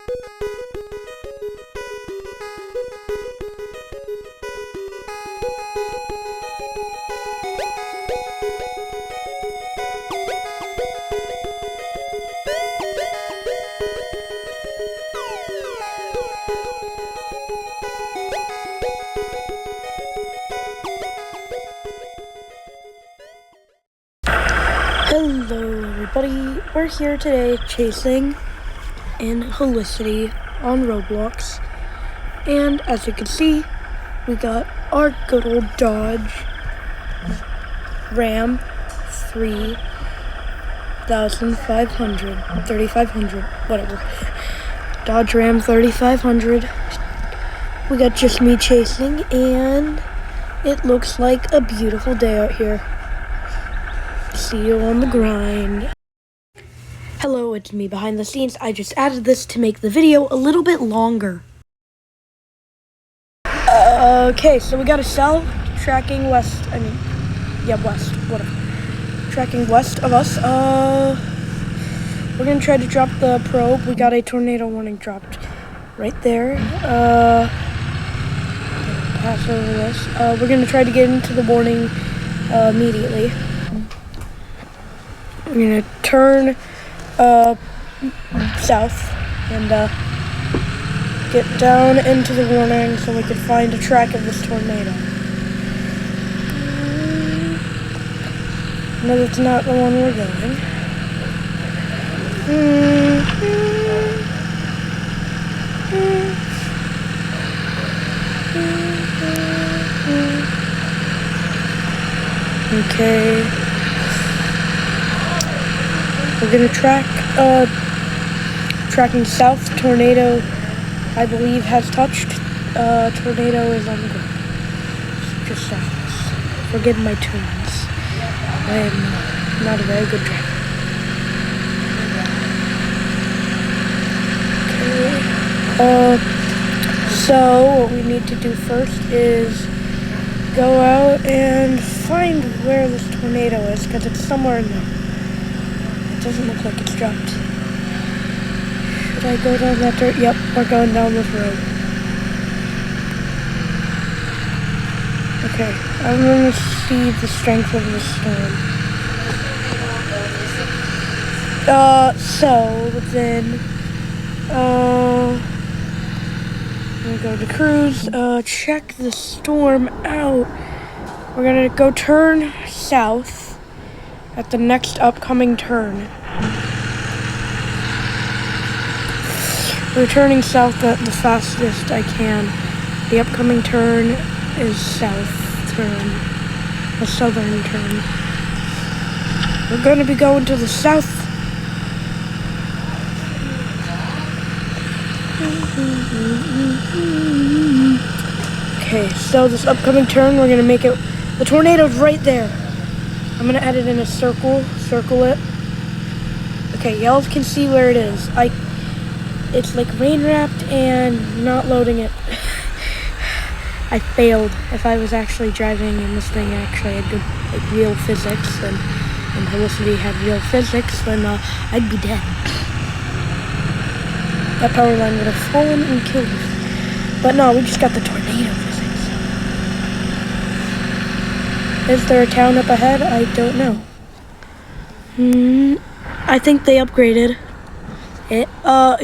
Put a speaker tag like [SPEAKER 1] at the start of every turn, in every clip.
[SPEAKER 1] Hello everybody, we're here today chasing in Helicity on Roblox, and as you can see, we got our good old Dodge Ram 3500, whatever, Dodge Ram 3500. We got just me chasing, and it looks like a beautiful day out here. See you on the grind. Hello, it's me behind the scenes. I just added this to make the video a little bit longer. Okay, so we got a cell tracking west. West, whatever. Tracking west of us. We're gonna try to drop the probe. We got a tornado warning dropped right there. Pass over this. We're gonna try to get into the warning immediately. I'm gonna turn south and get down into the warning so we can find a track of this tornado. No, that's not the one we're going. Okay. We're gonna tracking south. Tornado, I believe, has touched. Tornado is on the ground. Just south. Forgive my turns. I am not a very good driver. Okay. So what we need to do first is go out and find where this tornado is, because it's somewhere in there. Doesn't look like it's dropped. Should I go down that dirt? Yep, we're going down this road. Okay, I'm gonna see the strength of the storm. So then, I'm gonna go to cruise, check the storm out. We're gonna go turn south at the next upcoming turn. We're turning south at the fastest I can. The upcoming turn is south turn, a southern turn. We're going to be going to the south. Okay, so this upcoming turn, we're going to make it, the tornado's right there. I'm gonna add it in a circle it. Okay, y'all can see where it is. It's like rain wrapped and not loading it. I failed. If I was actually driving and this thing actually had good, like, real physics, and Helicity had real physics, then I'd be dead. That power line would have fallen and killed us. But no, we just got the tornado physics. Is there a town up ahead? I don't know. I think they upgraded it.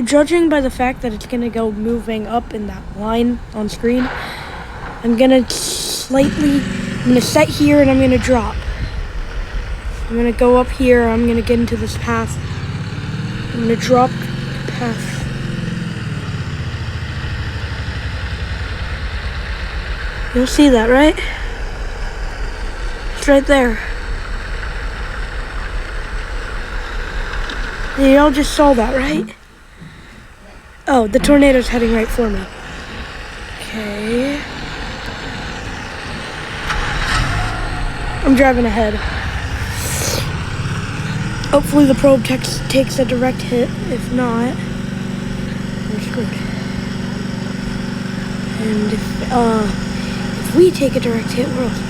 [SPEAKER 1] Judging by the fact that it's gonna go moving up in that line on screen, I'm gonna set here and I'm gonna drop. I'm gonna go up here, I'm gonna get into this path. I'm gonna drop the path. You'll see that, right? Right there. Y'all just saw that, right? Oh, the tornado's heading right for me. Okay. I'm driving ahead. Hopefully the probe takes a direct hit. If not, we're screwed. And if we take a direct hit, we're also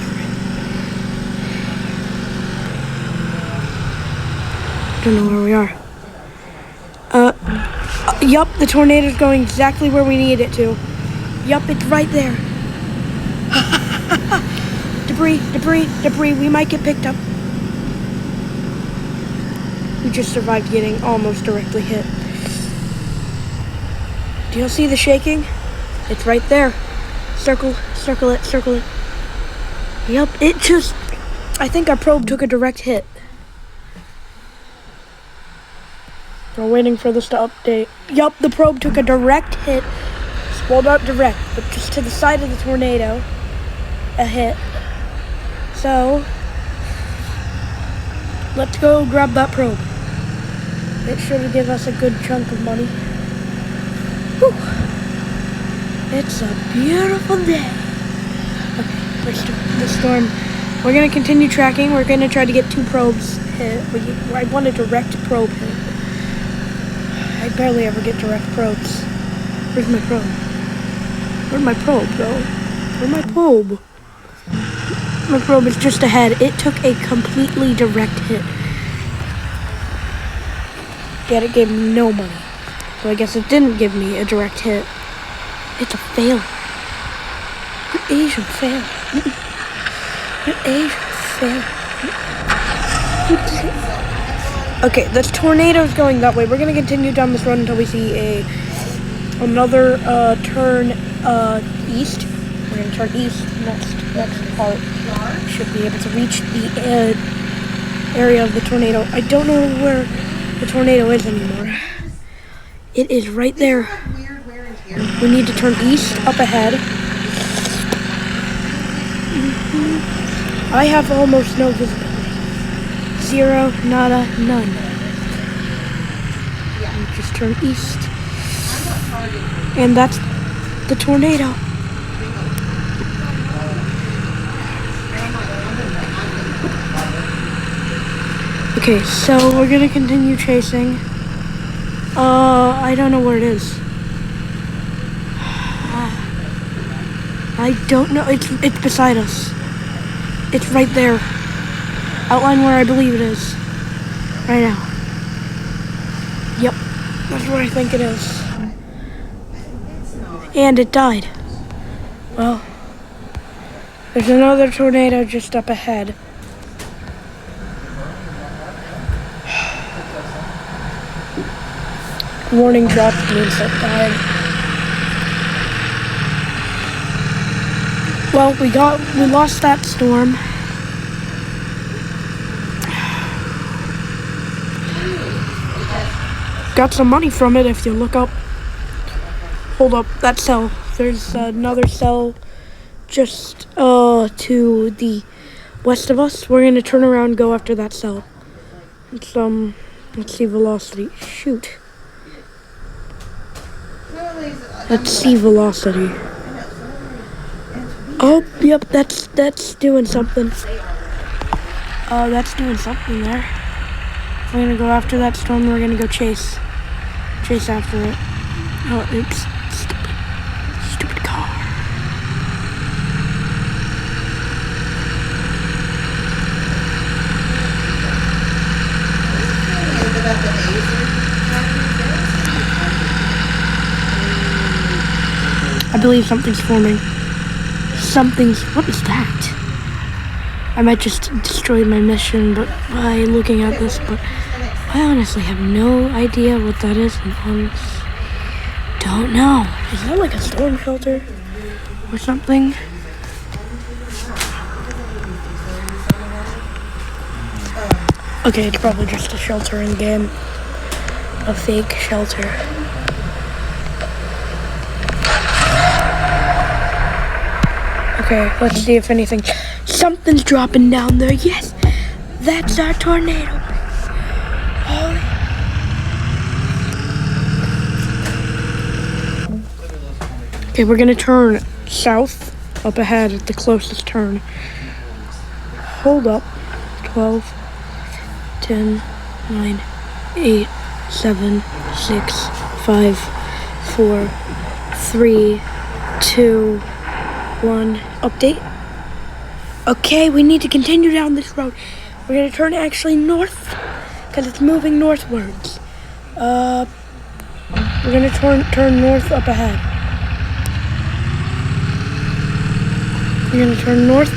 [SPEAKER 1] don't know where we are. Yup, the tornado's going exactly where we need it to. Yup, it's right there. Debris, debris, debris. We might get picked up. We just survived getting almost directly hit. Do you see the shaking? It's right there. Circle, circle it, circle it. Yup, it just... I think our probe took a direct hit. We're waiting for this to update. Yup, the probe took a direct hit. Well, not direct, but just to the side of the tornado. A hit. So, let's go grab that probe. It should give us a good chunk of money. Whew. It's a beautiful day. Okay, the storm. We're going to continue tracking. We're going to try to get 2 probes hit. I want a direct probe hit. I barely ever get direct probes. Where's my probe? Where'd my probe go? Where's my probe? My probe is just ahead. It took a completely direct hit. Yet it gave me no money. So I guess it didn't give me a direct hit. It's a failure. An Asian failure. An Asian failure. Okay, the tornado's going that way. We're gonna continue down this road until we see another turn east. We're gonna turn east next part. Should be able to reach the area of the tornado. I don't know where the tornado is anymore. It is right there. We need to turn east up ahead. I have almost no visibility. 0, nada, none. We just turn east. And that's the tornado. Okay, so we're gonna continue chasing. I don't know where it is. I don't know. It's beside us. It's right there. Outline where I believe it is. Right now. Yep, that's where I think it is. And it died. Well, there's another tornado just up ahead. Warning dropped means it died. Well, we lost that storm. Got some money from it if you look up. Hold up, that cell. There's another cell just to the west of us. We're gonna turn around and go after that cell. It's let's see velocity. Shoot. Let's see velocity. Oh, yep, that's doing something. That's doing something there. We're gonna go after that storm. We're gonna go chase after it. Oh, oops. Stupid car. I believe something's forming. What is that? I might just destroy my mission by looking at this, but I honestly have no idea what that is, and honestly don't know. Is that like a storm shelter or something? Okay, it's probably just a shelter in game. A fake shelter. Okay, let's see if anything... Something's dropping down there. Yes, that's our tornado. Oh. Okay, we're gonna turn south up ahead at the closest turn. Hold up. 12, 10, 9, 8, 7, 6, 5, 4, 3, 2, 1. Update. Okay, we need to continue down this road. We're gonna turn actually north because it's moving northwards. We're gonna turn north up ahead. We're gonna turn north.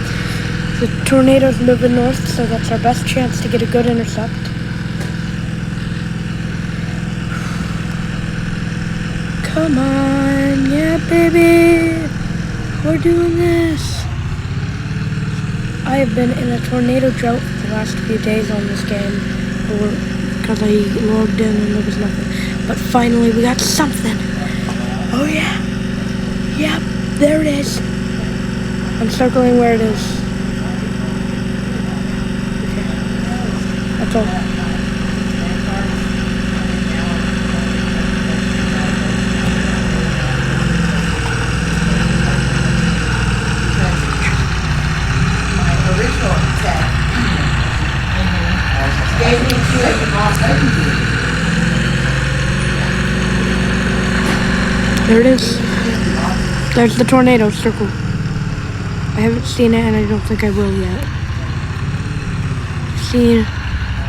[SPEAKER 1] The tornado's moving north, so that's our best chance to get a good intercept. Come on, yeah, baby. We're doing this. I have been in a tornado drought for the last few days on this game, because I logged in and there was nothing. But finally, we got something. Oh yeah. Yep, there it is. I'm circling where it is. Okay. That's all. There it is. There's the tornado circle. I haven't seen it and I don't think I will yet. I've seen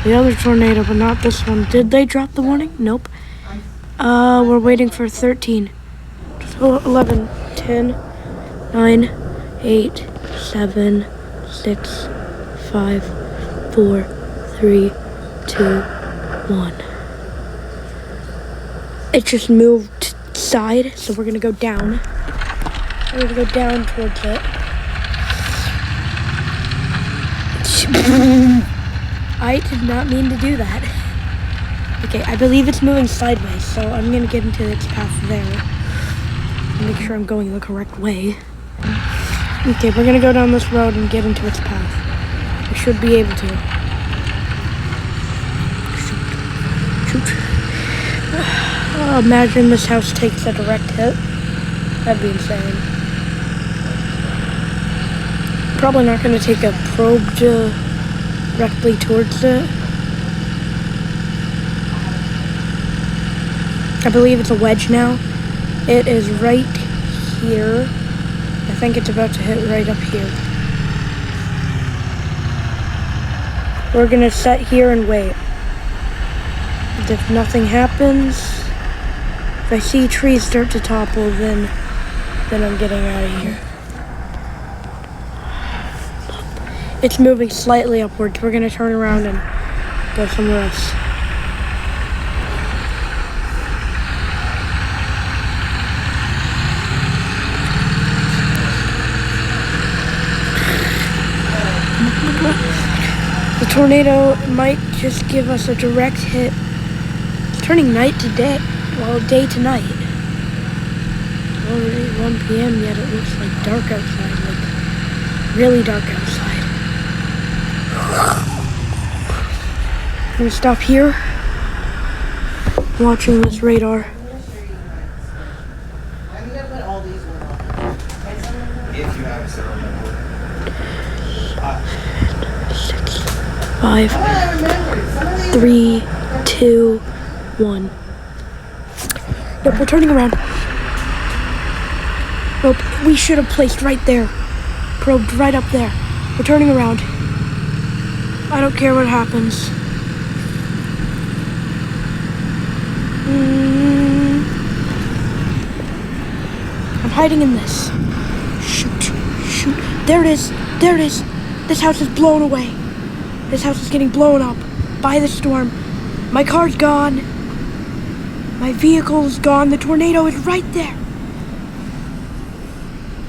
[SPEAKER 1] the other tornado, but not this one. Did they drop the warning? Nope. We're waiting for 13. 11, 10, 9, 8, 7, 6, 5, 4, 3, 2, 1. It just moved side, so we're gonna go down. We're gonna go down towards it. I did not mean to do that. Okay, I believe it's moving sideways, so I'm gonna get into its path there. Make sure I'm going the correct way. Okay, we're gonna go down this road and get into its path. We should be able to. Shoot. Imagine this house takes a direct hit. That'd be insane. Probably not gonna take a probe directly towards it. I believe it's a wedge now. It is right here. I think it's about to hit right up here. We're gonna set here and wait. If nothing happens, if I see trees start to topple, then I'm getting out of here. It's moving slightly upwards. We're gonna turn around and go somewhere else. The tornado might just give us a direct hit. It's turning night to day. Well, day to night. Already 1 p.m. yet it looks like dark outside. Like really dark outside. I'm gonna stop here. Watching this radar.
[SPEAKER 2] I'm gonna put all these on. If you have a
[SPEAKER 1] 5, 3, 2, 1. Nope, we're turning around. Nope, we should have placed right there. Probed right up there. We're turning around. I don't care what happens. I'm hiding in this. Shoot. There it is. This house is blown away. This house is getting blown up by the storm. My car's gone. My vehicle is gone. The tornado is right there.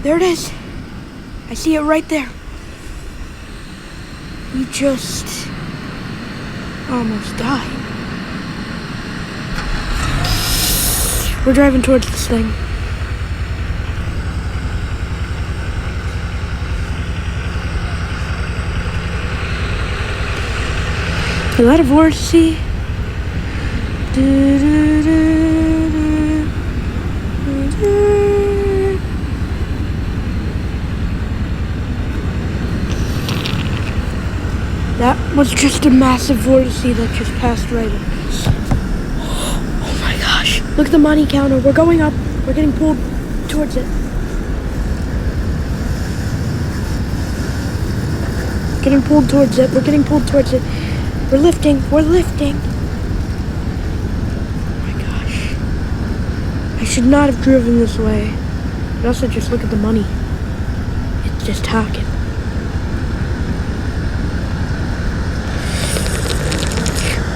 [SPEAKER 1] There it is. I see it right there. You just almost died. We're driving towards this thing. Is that a vortice? That was just a massive vortice that just passed right at us. Oh my gosh. Look at the money counter. We're going up. We're getting pulled towards it. Getting pulled towards it. We're getting pulled towards it. We're lifting. Oh my gosh. I should not have driven this way. But also just look at the money. It's just talking.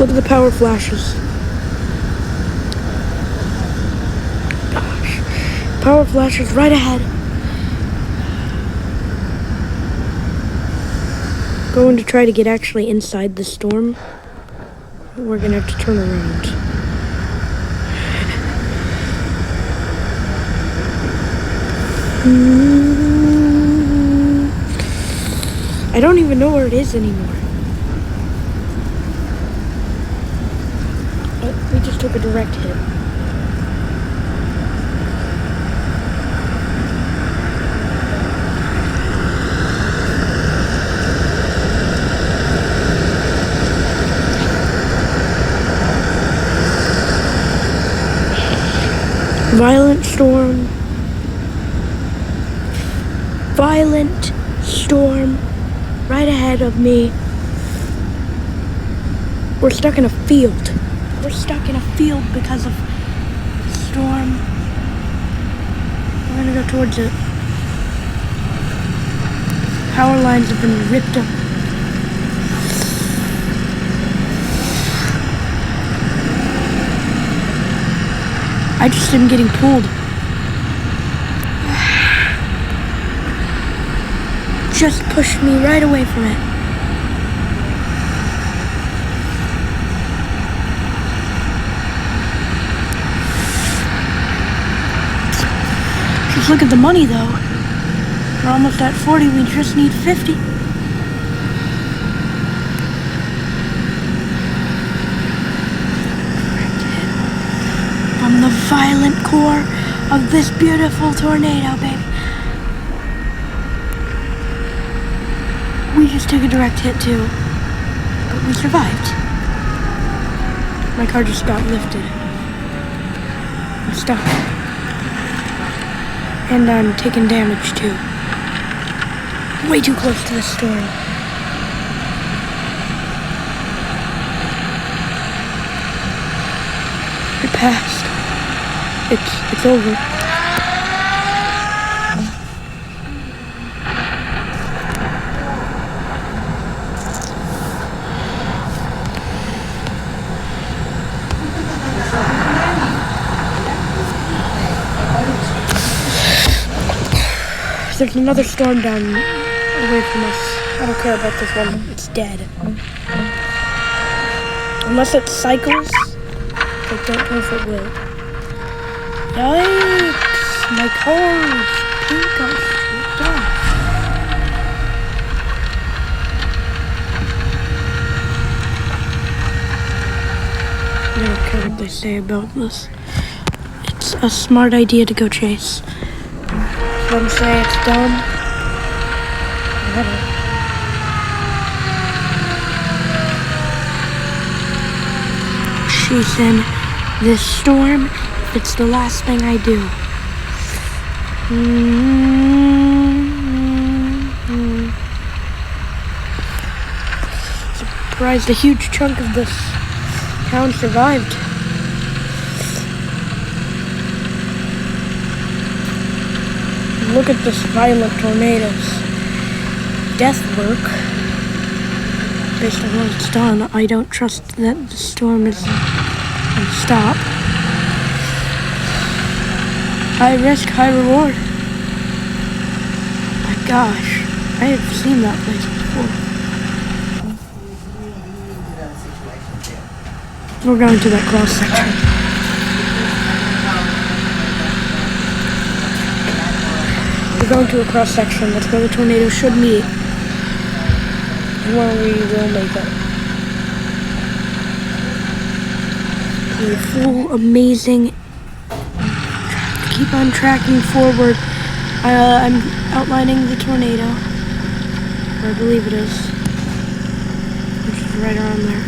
[SPEAKER 1] Look at the power flashes. Gosh. Power flashes right ahead. Going to try to get actually inside the storm. We're gonna have to turn around. I don't even know where it is anymore. We just took a direct hit. Violent storm. Violent storm right ahead of me. We're stuck in a field. We're stuck in a field because of the storm. We're gonna go towards it. Power lines have been ripped up. I just am getting pulled. Just pushed me right away from it. Just look at the money though. We're almost at 40, we just need 50. From the violent core of this beautiful tornado, baby. We just took a direct hit too, but we survived. My car just got lifted. I'm stuck. And I'm taking damage too. Way too close to the storm. We passed. It's over. There's another storm down away from us. I don't care about this one. It's dead. Unless it cycles. I don't know if it will. Yikes! My car's pink. I'm freaked out. I don't care what they say about this. It's a smart idea to go chase. Some say it's dumb. Whatever. Chasing this storm, if it's the last thing I do. Surprised a huge chunk of this town survived. Look at this violent tornadoes. Death work. Based on what it's done, I don't trust that the storm is going to stop. High risk, high reward. My gosh, I have seen that place before. We're going to that cross section. We're going to a cross section. That's where the tornado should meet. And where we will make it. We're full, amazing. Keep on tracking forward. I'm outlining the tornado. Or I believe it is. Which is right around there.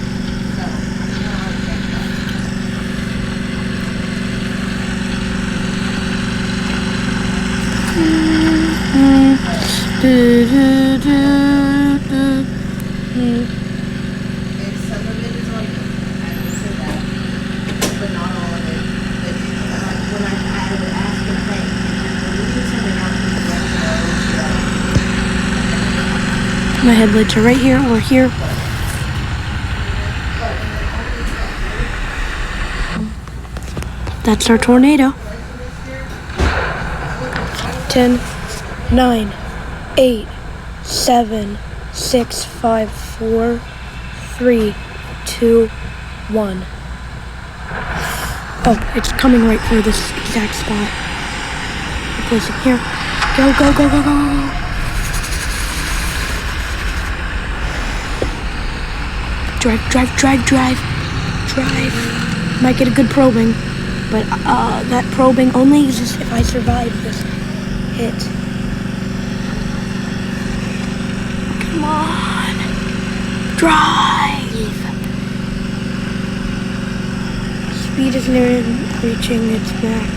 [SPEAKER 2] Some of it is like, I would say that, but not all of it. When I
[SPEAKER 1] My headlights are right here. We're here. That's our tornado. 10, 9, 8, 7, 6, 5, 4, 3, 2, 1. Oh, it's coming right for this exact spot. Place it here. Go, go, go, go, go. Drive, drive, drive, drive, drive. Might get a good probing, but that probing only exists if I survive this hit. Come on. Drive. Speed is near reaching its max.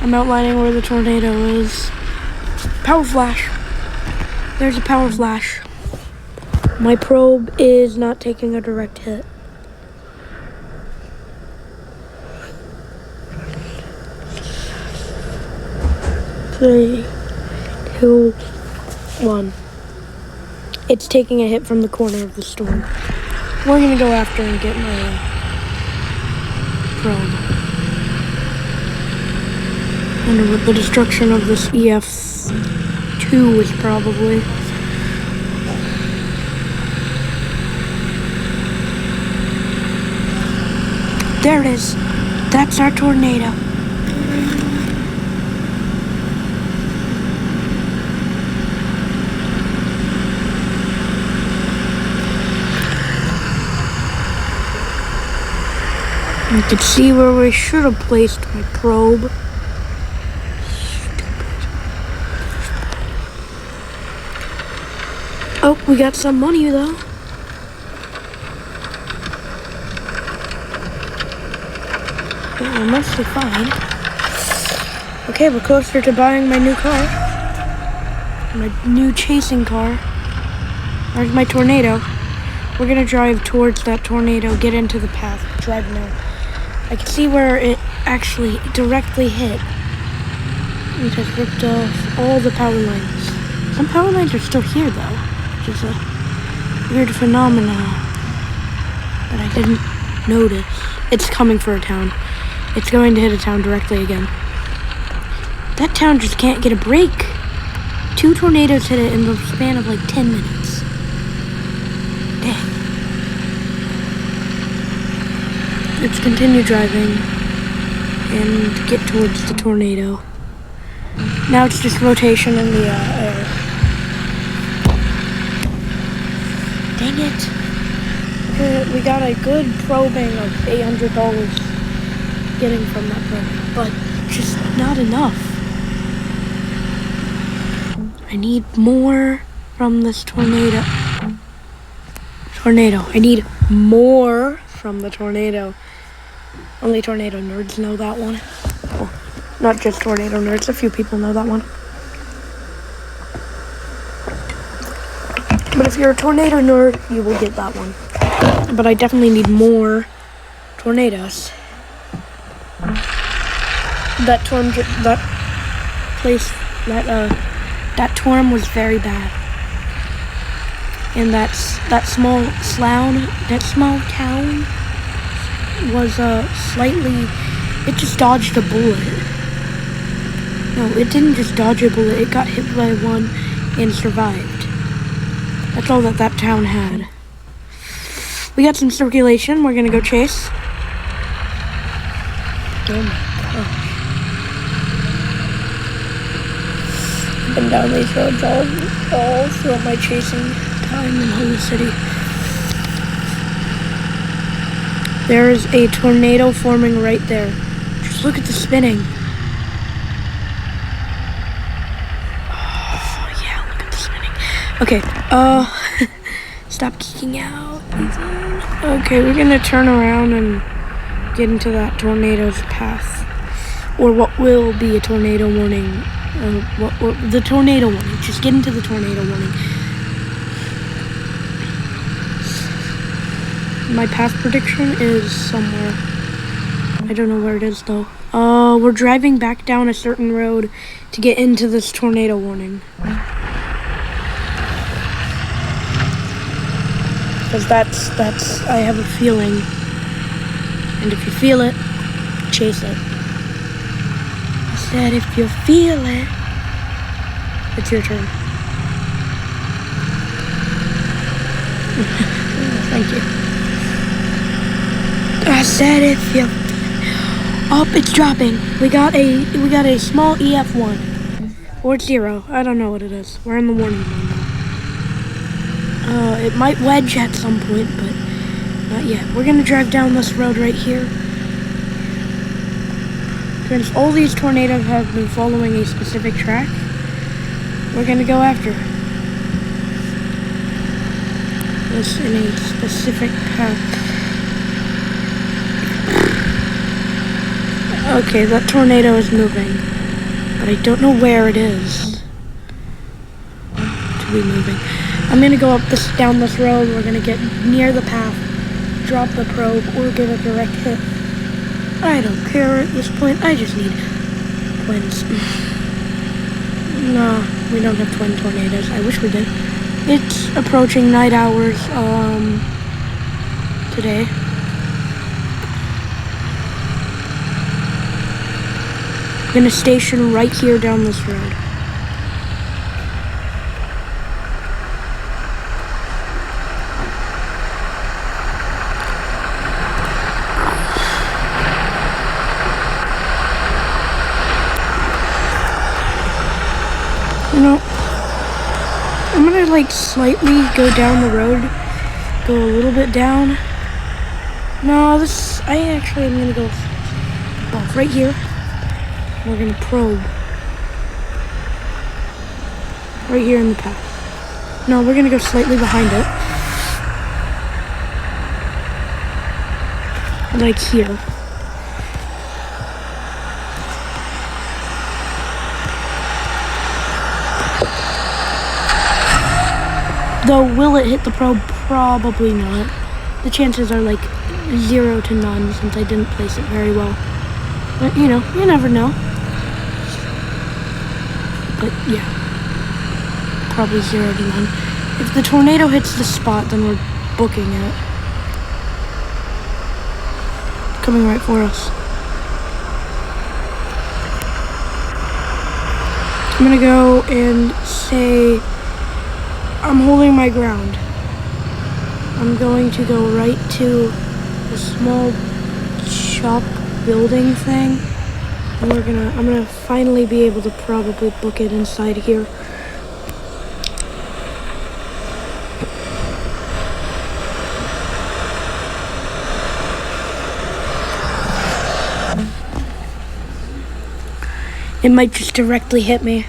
[SPEAKER 1] I'm outlining where the tornado is. Power flash. There's a power flash. My probe is not taking a direct hit. Three, 2, 1. It's taking a hit from the corner of the storm. We're gonna go after and get my probe. I wonder what the destruction of this EF2 is probably. There it is. That's our tornado. You can see where we should have placed my probe. Oh, we got some money though. We're mostly fine. Okay, we're closer to buying my new car. My new chasing car. There's my tornado. We're gonna drive towards that tornado, get into the path, drive now. I can see where it actually directly hit. It has ripped off all the power lines. Some power lines are still here though, which is a weird phenomenon that I didn't notice. It's coming for a town. It's going to hit a town directly again. That town just can't get a break. 2 tornadoes hit it in the span of like 10 minutes. Dang. Let's continue driving and get towards the tornado. Now it's just rotation in the air. Dang it. We got a good probing of $800 getting from that probing, but just not enough. I need more from this tornado. I need more from the tornado. Only tornado nerds know that one. Well, not just tornado nerds, a few people know that one. But if you're a tornado nerd, you will get that one. But I definitely need more tornadoes. That torm was very bad. And that small town was slightly, it just dodged a bullet. No, it didn't just dodge a bullet, it got hit by one and survived. That's all that town had. We got some circulation, we're gonna go chase. Oh my gosh. I've been down these roads all throughout my chasing time in Helicity. There is a tornado forming right there. Just look at the spinning. Oh, yeah, look at the spinning. Okay, stop geeking out, Ethan. Okay, we're gonna turn around and get into that tornado's path. Or what will be a tornado warning. The tornado warning. Just get into the tornado warning. My path prediction is somewhere. I don't know where it is though. We're driving back down a certain road to get into this tornado warning. Because that's, I have a feeling. And if you feel it, chase it. I said if you feel it, it's your turn. Thank you. I said if you... Oh, it's dropping. We got a small EF1. Or 0. I don't know what it is. We're in the warning zone now. It might wedge at some point, but not yet. We're gonna drive down this road right here. Since all these tornadoes have been following a specific track, we're gonna go after this in a specific path. Okay, that tornado is moving, but I don't know where it is to be moving. I'm gonna go down this road. We're gonna get near the path, drop the probe, or get a direct hit. I don't care at this point. I just need twins. No, we don't have twin tornadoes. I wish we did. It's approaching night hours today. I'm gonna station right here down this road. You know, I'm gonna like slightly go down the road, go a little bit down. No, I actually am gonna go above right here. We're gonna probe right here in the path. No, we're gonna go slightly behind it. Like here. Though, will it hit the probe? Probably not. The chances are like 0 to none since I didn't place it very well. But, you know, you never know. But, yeah. Probably 0 to none. If the tornado hits the spot, then we're booking it. Coming right for us. I'm gonna go and say I'm holding my ground. I'm going to go right to a small shop building thing. And I'm gonna finally be able to probably book it inside here. It might just directly hit me.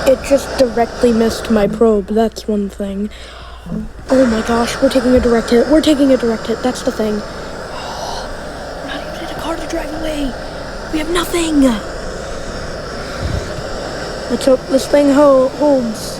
[SPEAKER 1] It just directly missed my probe, that's one thing. Oh my gosh, we're taking a direct hit. We're taking a direct hit, that's the thing. We're not even in a car to drive away. We have nothing. Let's hope this thing holds.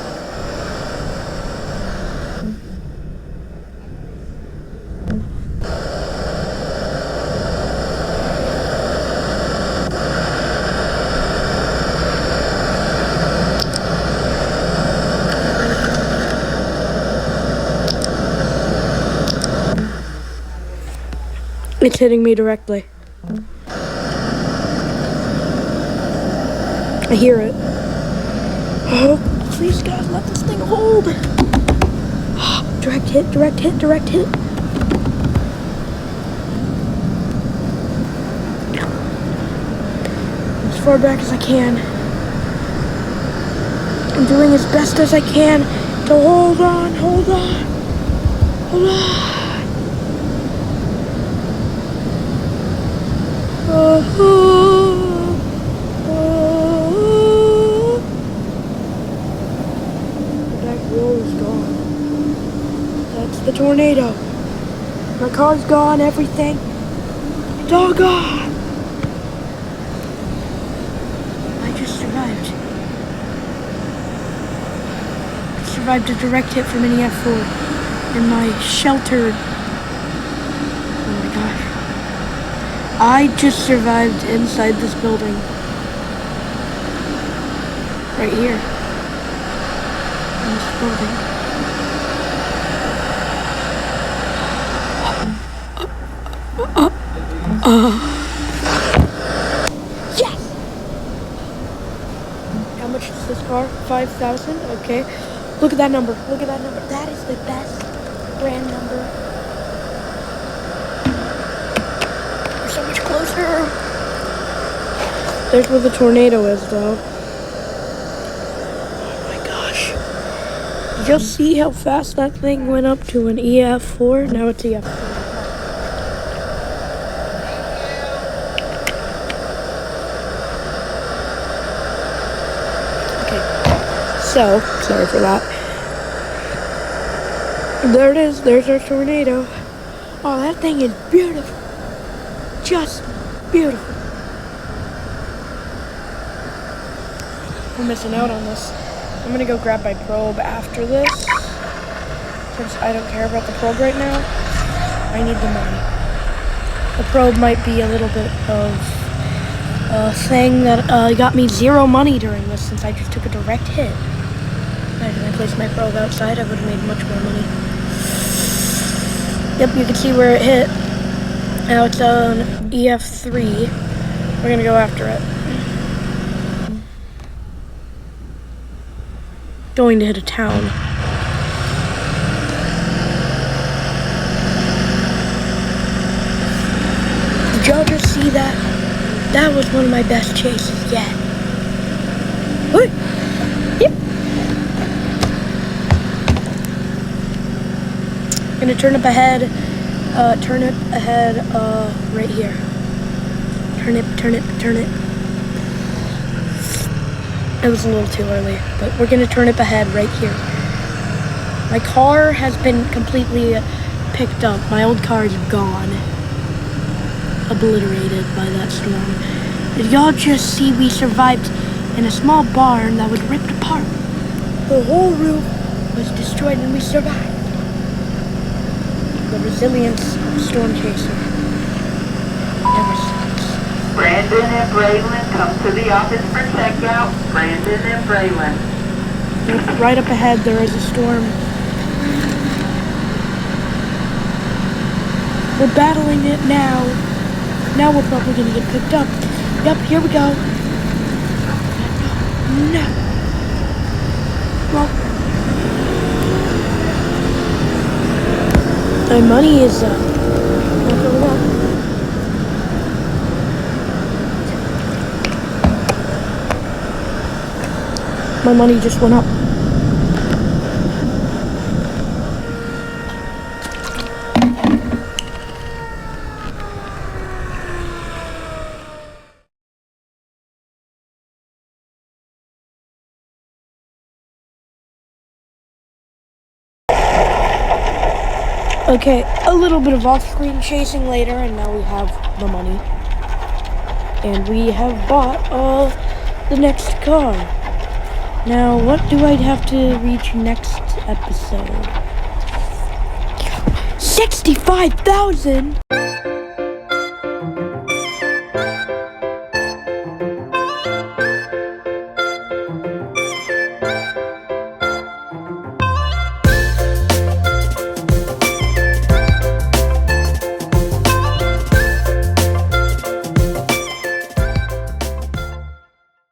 [SPEAKER 1] It's hitting me directly. I hear it. Oh, please God, let this thing hold. Direct hit, direct hit, direct hit. As far back as I can. I'm doing as best as I can to hold on, hold on, hold on. The back wheel is gone. That's the tornado. My car's gone, everything. It's all gone. I just survived. survived a direct hit from an EF4 in my sheltered. Oh my gosh. I just survived inside this building. Right here. In this building. Yes! How much is this car? 5,000? Okay. Look at that number. Look at that number. That is the best brand number. We're so much closer. There's where the tornado is, though. Oh my gosh. Did you see how fast that thing went up to an EF4? Now it's EF4. So, sorry for that. There it is. There's our tornado. Oh, that thing is beautiful. Just beautiful. We're missing out on this. I'm gonna go grab my probe after this. Since I don't care about the probe right now, I need the money. The probe might be a little bit of a thing that got me 0 money during this since I just took a direct hit. Imagine I placed my probe outside, I would have made much more money. Yep, you can see where it hit. Now it's on EF3. We're gonna go after it. Going to hit a town. Did y'all just see that? That was one of my best chases yet. Woo! Yep. Gonna turn up ahead, right here. Turn it. It was a little too early, but we're gonna turn it ahead right here. My car has been completely picked up. My old car is gone. Obliterated by that storm. Did y'all just see we survived in a small barn that was ripped apart? The whole roof was destroyed and we survived. The resilience of storm chaser never stops.
[SPEAKER 3] Brandon and Braylon, come to the office for checkout. Brandon and Braylon.
[SPEAKER 1] Right up ahead there is a storm. We're battling it now. Now we're probably gonna get picked up. Yep, here we go. No. Well, my money is not going up. My money just went up. Okay, a little bit of off-screen chasing later, and now we have the money. And we have bought the next car. Now, what do I have to reach next episode? 65,000!